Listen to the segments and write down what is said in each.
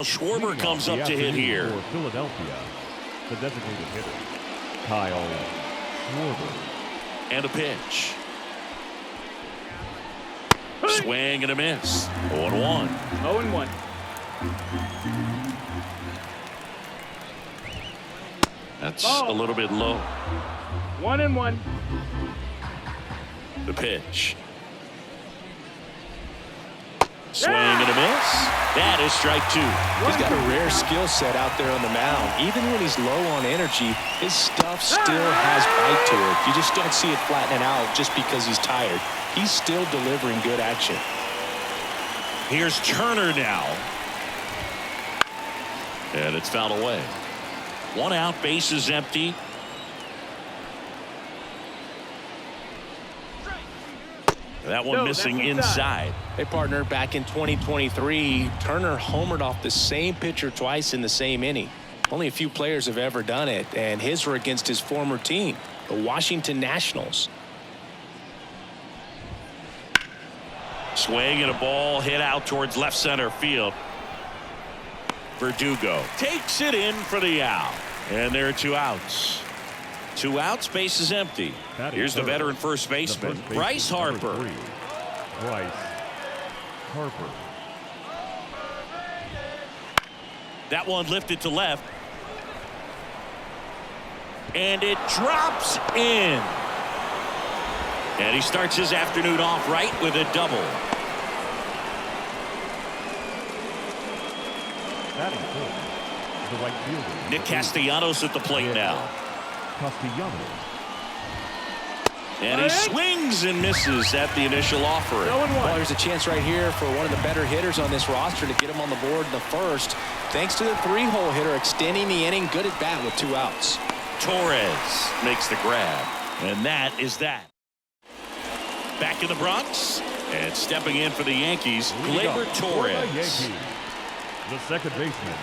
Schwarber comes up to hit here. For Philadelphia, the designated hitter, Kyle Schwarber. And a pitch. Swing and a miss. 0-1. 0-1. That's a little bit low. 1-1. The pitch. Swing and a miss. That is strike two. He's got a rare skill set out there on the mound. Even when he's low on energy, his stuff still has bite to it. You just don't see it flattening out just because he's tired. He's still delivering good action. Here's Turner now. And it's fouled away. One out, base is empty. That one missing inside. Hey, partner, back in 2023, Turner homered off the same pitcher twice in the same inning. Only a few players have ever done it, and his were against his former team, the Washington Nationals. Swing and a ball hit out towards left center field. Verdugo takes it in for the out. And there are two outs. Two outs, base is empty. Here's the veteran first baseman, Bryce Harper. Bryce Harper. That one lifted to left. And it drops in. And he starts his afternoon off right with a double. Batting fourth, the right fielder, Nick Castellanos at the plate now. Castellanos. And he swings and misses at the initial offering. Well, there's a chance right here for one of the better hitters on this roster to get him on the board in the first. Thanks to the three-hole hitter extending the inning. Good at bat with two outs. Torres makes the grab. And that is that. Back in the Bronx. And stepping in for the Yankees, Gleyber Torres. The second baseman,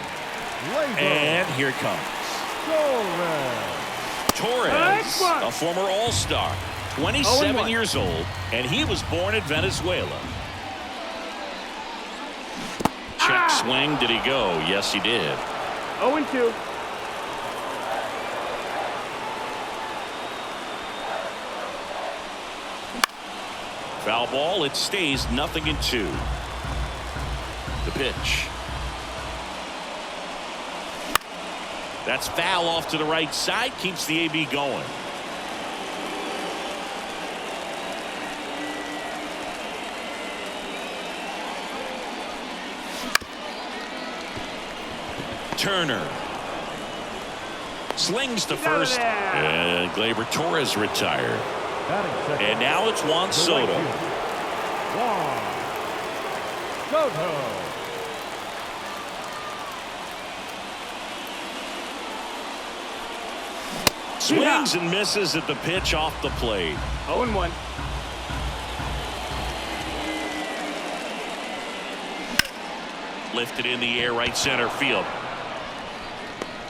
Gleyber. And here it comes. Torres, a former All-Star, 27 years old, and he was born in Venezuela. Check swing. Did he go? Yes, he did. 0-2. Foul ball. It stays 0-2. The pitch. That's foul off to the right side. Keeps the AB going. Turner slings to first, and Gleyber Torres retired. And now it's Juan Soto. Juan Soto. Swings and misses at the pitch off the plate. 0-1. Lifted in the air, right center field.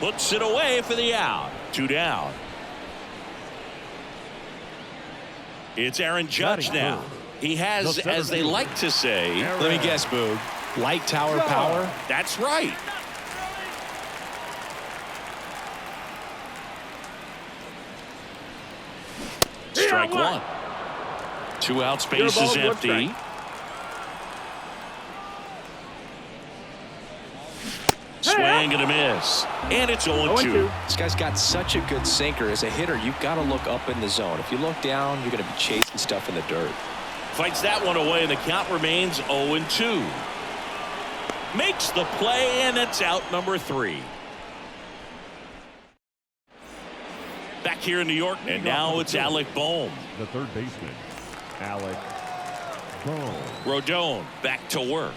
Puts it away for the out. Two down. It's Aaron Judge now. He has, as they like to say, let me guess, Boog. Light tower power? That's right. Strike one. Two outs, base is empty. Swing and a miss. And it's 0-2. This guy's got such a good sinker. As a hitter, you've got to look up in the zone. If you look down, you're going to be chasing stuff in the dirt. Fights that one away, and the count remains 0-2. Makes the play, and it's out number 3. Back here in New York, and now it's Alec Bohm. The third baseman, Alec Bohm. Rodon back to work.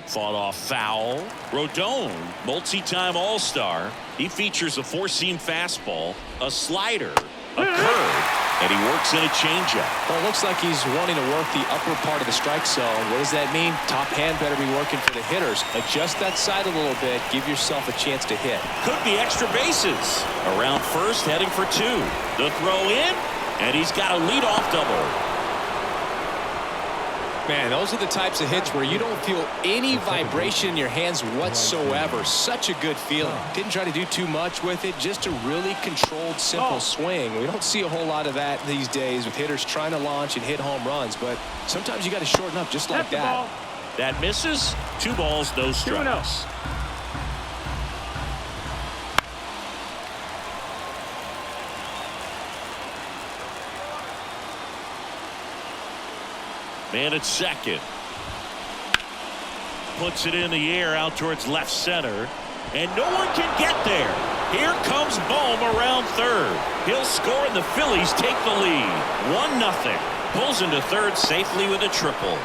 Fought off foul. Rodon, multi-time All-Star. He features a four-seam fastball, a slider, a curve, and he works in a changeup. Well, it looks like he's wanting to work the upper part of the strike zone. What does that mean? Top hand better be working for the hitters. Adjust that side a little bit. Give yourself a chance to hit. Could be extra bases. Around first, heading for 2. The throw in, and he's got a leadoff double. Man, those are the types of hits where you don't feel any vibration in your hands whatsoever. Such a good feeling. Didn't try to do too much with it, just a really controlled, simple swing. We don't see a whole lot of that these days with hitters trying to launch and hit home runs, but sometimes you got to shorten up just like that. That misses. 2 balls, no strikes. Man at second. Puts it in the air out towards left center. And no one can get there. Here comes Bohm around third. He'll score and the Phillies take the lead. 1-0. Pulls into third safely with a triple.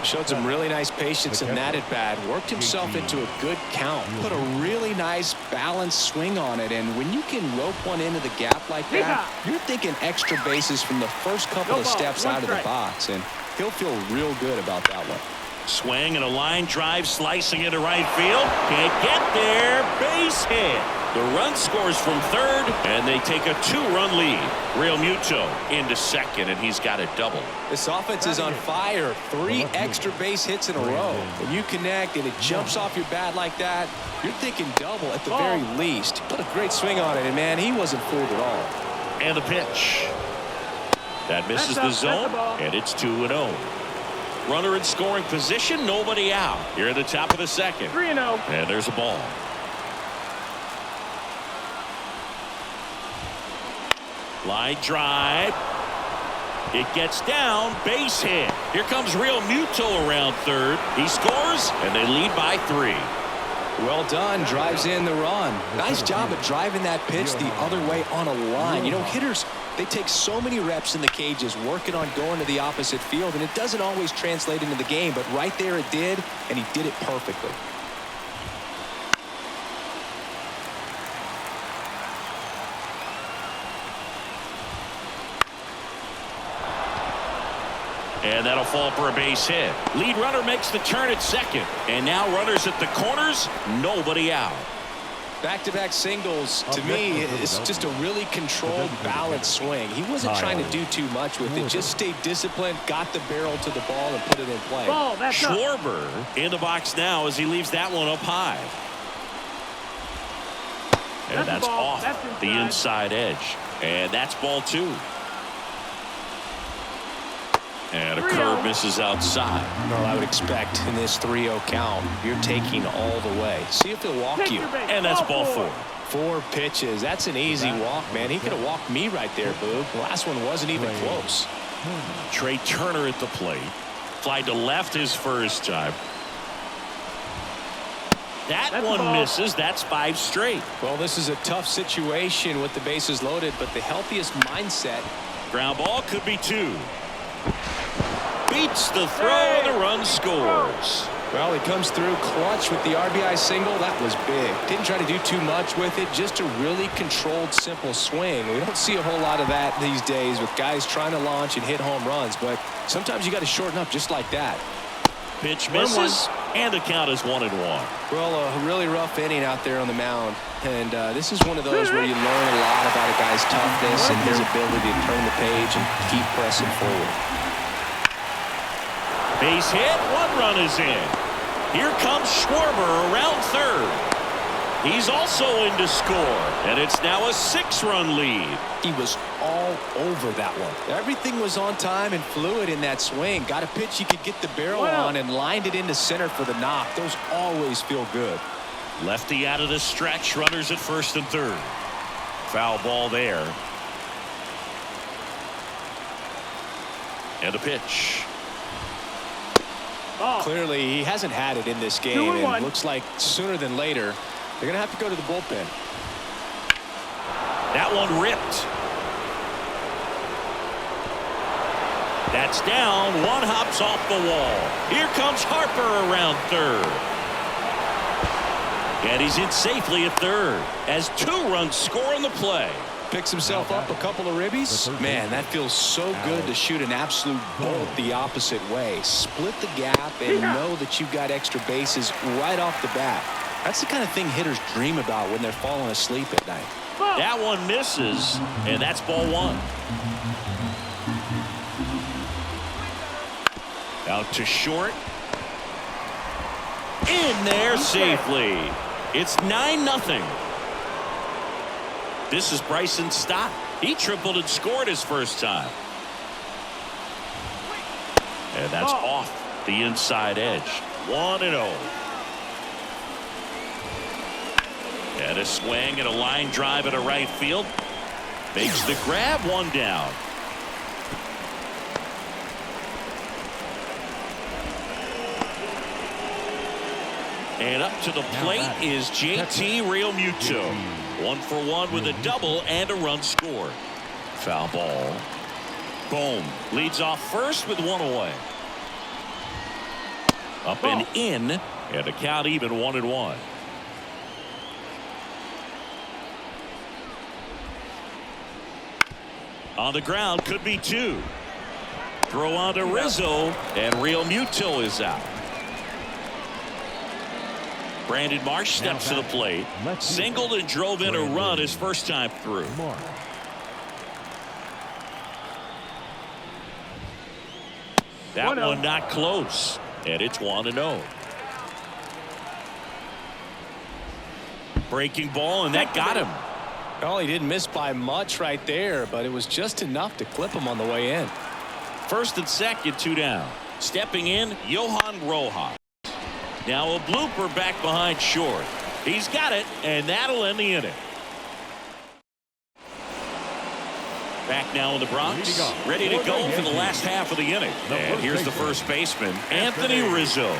Showed some really nice patience in that at bat. Worked himself into a good count. Put a really nice balanced swing on it. And when you can rope one into the gap like that, you're thinking extra bases from the first couple of steps out of the box. And he'll feel real good about that one. Swing and a line drive slicing into right field. Can't get there. Base hit. The run scores from third, and they take a 2-run lead. Real Muto into second, and he's got a double. This offense is on fire. 3 extra base hits in a row. When you connect and it jumps off your bat like that, you're thinking double at the very least. Put a great swing on it, and man, he wasn't fooled at all. And the pitch. That misses the zone, and it's 2-0. Runner in scoring position, nobody out. Here at the top of the second. 3-0. And there's a ball. Line drive. It gets down. Base hit. Here comes Real Muto around third. He scores, and they lead by 3. Well done. Drives in the run. Nice job of driving that pitch the other way on a line. You know, hitters, they take so many reps in the cages working on going to the opposite field, and it doesn't always translate into the game, but right there it did, and he did it perfectly. And that'll fall for a base hit. Lead runner makes the turn at second. And now runners at the corners. Nobody out. Back-to-back singles, to me, is just a really controlled, balanced swing. He wasn't trying to do too much with it. Just stayed disciplined, got the barrel to the ball, and put it in play. Schwarber in the box now as he leaves that one up high. And that's off the inside edge. And that's ball 2. And a curve misses outside. Well, I would expect in this 3-0 count, you're taking all the way. See if he'll walk you. And that's ball 4. 4 pitches. That's an easy walk, man. He could have walked me right there, Boog. The last one wasn't even close. Trey Turner at the plate. Fly to left his first time. That one misses. That's 5 straight. Well, this is a tough situation with the bases loaded, but the healthiest mindset. Ground ball could be 2. Beats the throw, and the run scores. Well, he comes through clutch with the RBI single. That was big. Didn't try to do too much with it. Just a really controlled, simple swing. We don't see a whole lot of that these days with guys trying to launch and hit home runs, but sometimes you got to shorten up just like that. Pitch misses, and the count is 1-1. Well, a really rough inning out there on the mound, and this is one of those where you learn a lot about a guy's toughness and his ability to turn the page and keep pressing forward. Base hit, 1 run is in. Here comes Schwarber around third. He's also in to score, and it's now a 6-run lead. He was all over that one. Everything was on time and fluid in that swing. Got a pitch he could get the barrel on and lined it into center for the knock. Those always feel good. Lefty out of the stretch, runners at first and third. Foul ball there. And a pitch. Clearly, he hasn't had it in this game, and it looks like sooner than later, they're going to have to go to the bullpen. That one ripped. That's down. One hops off the wall. Here comes Harper around third. And he's in safely at third as 2 runs score on the play. Picks himself up a couple of ribbies. Man, that feels so good to shoot an absolute bolt the opposite way. Split the gap and know that you've got extra bases right off the bat. That's the kind of thing hitters dream about when they're falling asleep at night. That one misses, and that's ball 1. Out to short. In there safely. It's 9-0. This is Bryson Stott. He tripled and scored his first time. And that's off the inside edge. 1-0. And a swing and a line drive at a right field. Makes the grab, one down. And up to the plate is JT Realmuto. 1-for-1 with a double and a run scored. Foul ball. Boom. Leads off first with one away. Up and in. And the count even 1-1. On the ground, could be two. Throw on to Rizzo, and Realmuto is out. Brandon Marsh steps to the plate. Singled and drove in a run his first time through. That one not close, and it's 1-0. Breaking ball, and that got him. Well, he didn't miss by much right there, but it was just enough to clip him on the way in. First and second, 2 down. Stepping in, Johan Rojas. Now a blooper back behind short. He's got it, and that'll end the inning. Back now in the Bronx, ready to go for the last half of the inning. And here's the first baseman, Anthony Rizzo.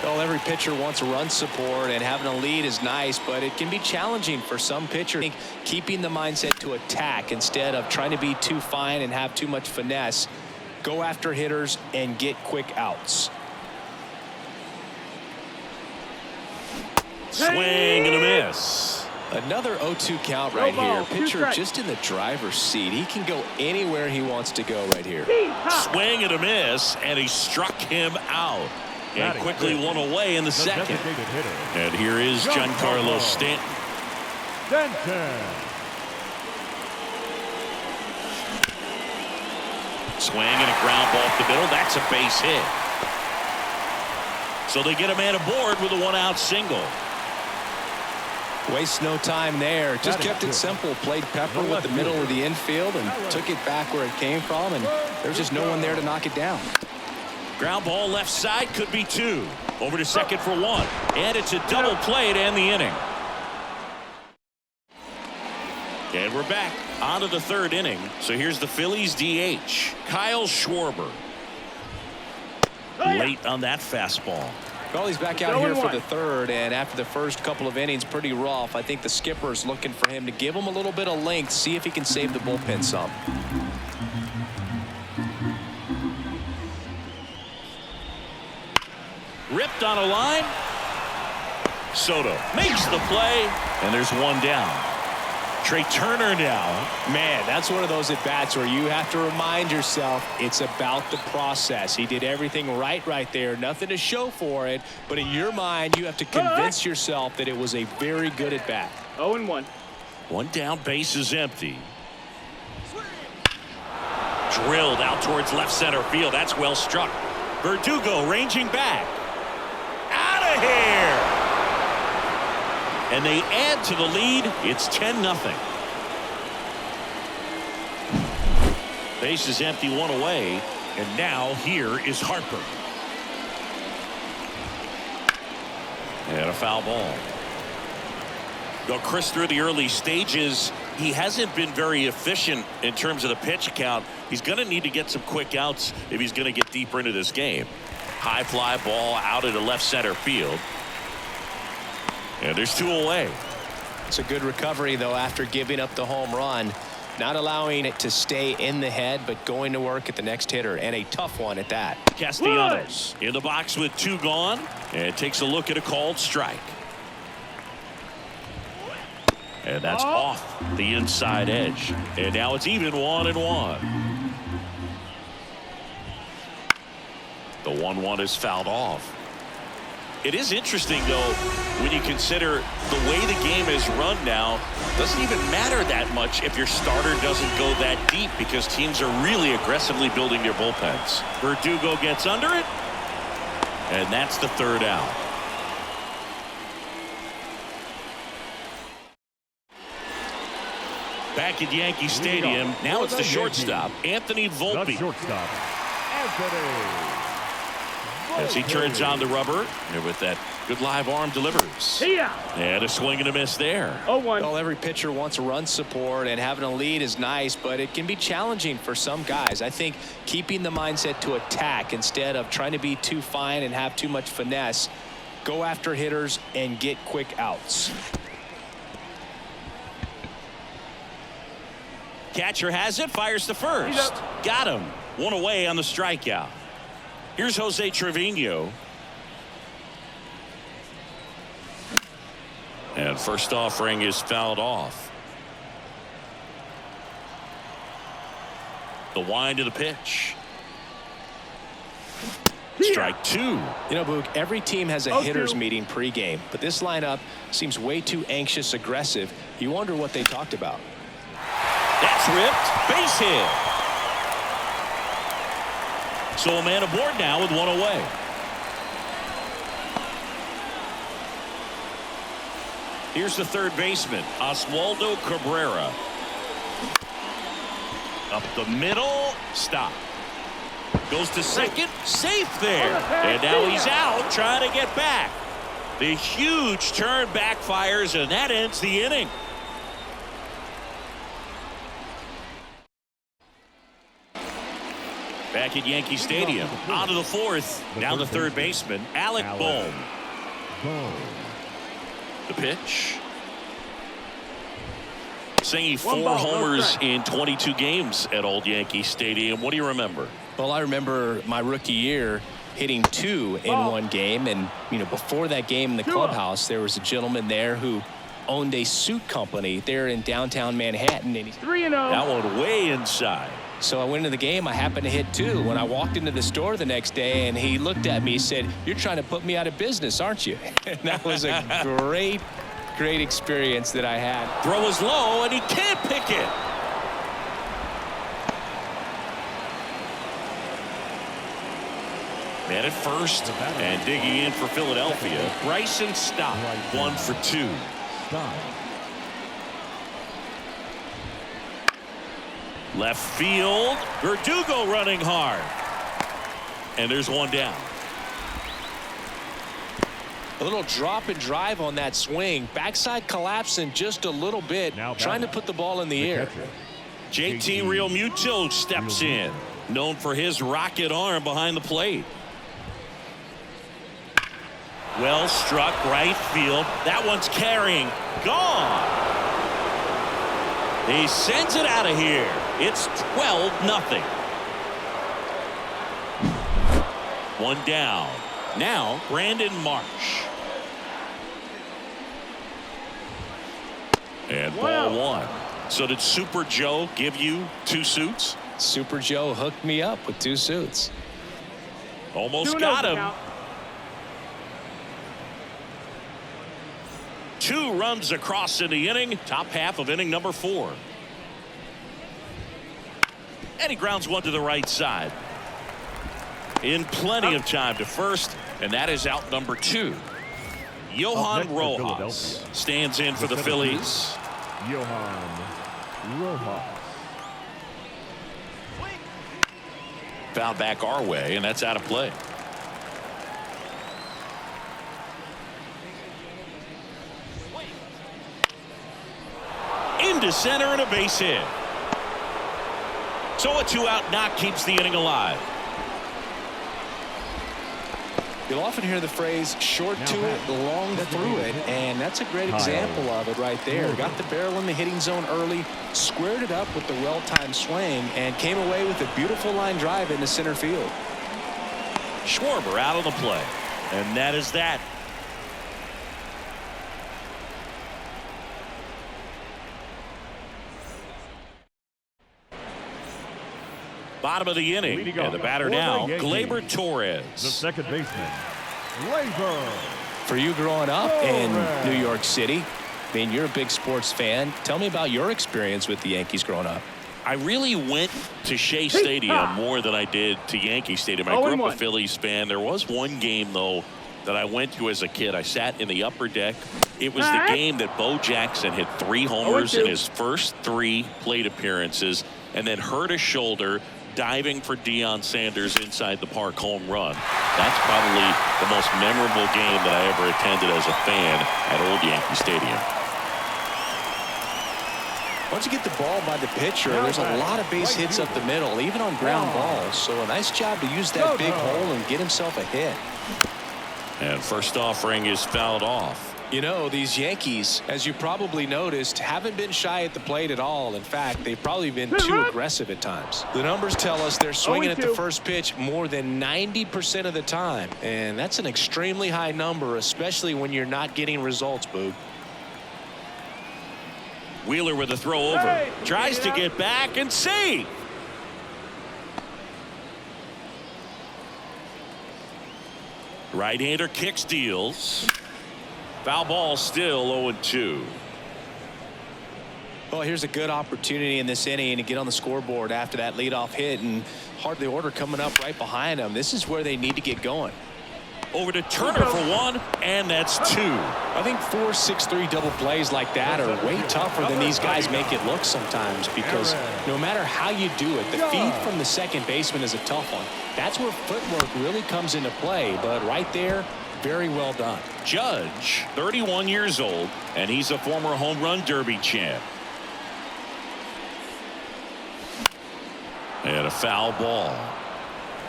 Well, every pitcher wants run support, and having a lead is nice, but it can be challenging for some pitchers. Keeping the mindset to attack instead of trying to be too fine and have too much finesse. Go after hitters and get quick outs. Swing and a miss. Another 0-2 count right here. Pitcher just in the driver's seat. He can go anywhere he wants to go right here. Swing and a miss, and he struck him out. And quickly one away in the second. And here is Giancarlo Stanton. Swing and a ground ball off the middle. That's a base hit. So they get a man aboard with a one-out single. Waste no time there. Just kept it simple. Played pepper with the middle of the infield and took it back where it came from, and there's just no one there to knock it down. Ground ball left side, could be two. Over to second for one. And it's a double play to end the inning. And we're back onto the third inning. So here's the Phillies DH, Kyle Schwarber. Late on that fastball. Well, he's back out here for the third, and after the first couple of innings, pretty rough. I think the skipper's looking for him to give him a little bit of length, see if he can save the bullpen some. Ripped on a line. Soto makes the play, and there's one down. Trey Turner now. Man, that's one of those at-bats where you have to remind yourself it's about the process. He did everything right there. Nothing to show for it, but in your mind, you have to convince yourself that it was a very good at-bat. 0-1. One down, base is empty. Drilled out towards left center field. That's well struck. Verdugo ranging back. Out of here. And they add to the lead. It's 10-0. Base is empty, one away. And now here is Harper. And a foul ball. Well, Chris, through the early stages, he hasn't been very efficient in terms of the pitch count. He's going to need to get some quick outs if he's going to get deeper into this game. High fly ball out into left center field. And there's two away. It's a good recovery, though, after giving up the home run. Not allowing it to stay in the head, but going to work at the next hitter, and a tough one at that. Castellanos in the box with two gone, and takes a look at a called strike. And that's off the inside edge. And now it's even 1-1. The 1-1 is fouled off. It is interesting, though, when you consider the way the game is run now. It doesn't even matter that much if your starter doesn't go that deep because teams are really aggressively building their bullpens. Verdugo gets under it, and that's the third out. Back at Yankee Stadium, now it's the shortstop, Anthony Volpe. The shortstop, Anthony. As he turns on the rubber, and with that good live arm delivers. And a swing and a miss there. 0-1. Well, every pitcher wants run support, and having a lead is nice, but it can be challenging for some guys. I think keeping the mindset to attack instead of trying to be too fine and have too much finesse, go after hitters and get quick outs. Catcher has it, fires to first. Got him. One away on the strikeout. Here's Jose Trevino. And first offering is fouled off. The wind of the pitch. Strike two. You know, Boog, every team has a hitters meeting pregame, but this lineup seems way too anxious, aggressive. You wonder what they talked about. That's ripped. Base hit. So a man aboard now with one away. Here's the third baseman, Oswaldo Cabrera. Up the middle. Stop. Goes to second. Safe there. And now he's out trying to get back. The huge turn backfires, and that ends the inning. Back at Yankee Stadium, on to the fourth. Now the third baseman, Alec Bohm. The pitch. Singing 4 homers in 22 games at Old Yankee Stadium. What do you remember? Well, I remember my rookie year hitting 2 in one game, and you know, before that game in the clubhouse, there was a gentleman there who owned a suit company there in downtown Manhattan, and he's 3-0. That one way inside. So I went into the game. I happened to hit 2. When I walked into the store the next day, and he looked at me, he said, "You're trying to put me out of business, aren't you?" And that was a great experience that I had. Throw is low, and he can't pick it. Man at first, and digging in for Philadelphia, Bryson Stott, 1 for 2. Left field, Verdugo running hard. And there's one down. A little drop and drive on that swing. Backside collapsing just a little bit, trying to put the ball in the air. JT Realmuto steps in, known for his rocket arm behind the plate. Well struck, right field. That one's carrying. Gone. He sends it out of here. It's 12-0. One down. Now Brandon Marsh. And ball 1. So did Super Joe give you 2 suits? Super Joe hooked me up with 2 suits. Almost got him. 2 runs across in the inning. Top half of inning number 4. And he grounds one to the right side. In plenty of time to first, and that is out number 2. Johan Rojas stands in for the Phillies. Johan Rojas. Foul back our way, and that's out of play. Into center and a base hit. So a 2-out knock keeps the inning alive. You'll often hear the phrase short to it, long through it, and that's a great example of it right there. Got the barrel in the hitting zone early, squared it up with the well-timed swing, and came away with a beautiful line drive into center field. Schwarber out on the play, and that is that. Bottom of the inning, and the batter now, Gleyber Torres. The second baseman, Labor. For you growing up in New York City, I mean, you're a big sports fan. Tell me about your experience with the Yankees growing up. I really went to Shea Stadium more than I did to Yankee Stadium. I grew up a Phillies fan. There was one game, though, that I went to as a kid. I sat in the upper deck. It was the game that Bo Jackson hit 3 homers in his first 3 plate appearances and then hurt his shoulder diving for Deion Sanders inside the park home run. That's probably the most memorable game that I ever attended as a fan at Old Yankee Stadium. Once you get the ball by the pitcher, there's a lot of base hits up the middle, even on ground balls. So a nice job to use that big hole and get himself a hit. And first offering is fouled off. You know, these Yankees, as you probably noticed, haven't been shy at the plate at all. In fact, they've probably been too aggressive at times. The numbers tell us they're swinging at the first pitch more than 90% of the time. And that's an extremely high number, especially when you're not getting results, Boog. Wheeler with a throw over. Tries to get back and save. Right-hander kick steals. Foul ball, still 0-2. Well, here's a good opportunity in this inning to get on the scoreboard after that leadoff hit, and hardly order coming up right behind them. This is where they need to get going. Over to Turner for 1, and that's 2. I think 4-6-3 double plays like that are way tougher than these guys make it look sometimes, because no matter how you do it, the feed from the second baseman is a tough one. That's where footwork really comes into play, but right there, very well done. Judge, 31 years old, and he's a former home run derby champ. And a foul ball.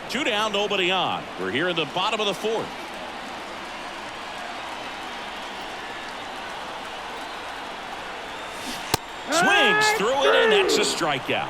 2 down, nobody on. We're here in the bottom of the 4th. Swings through it, and that's a strikeout.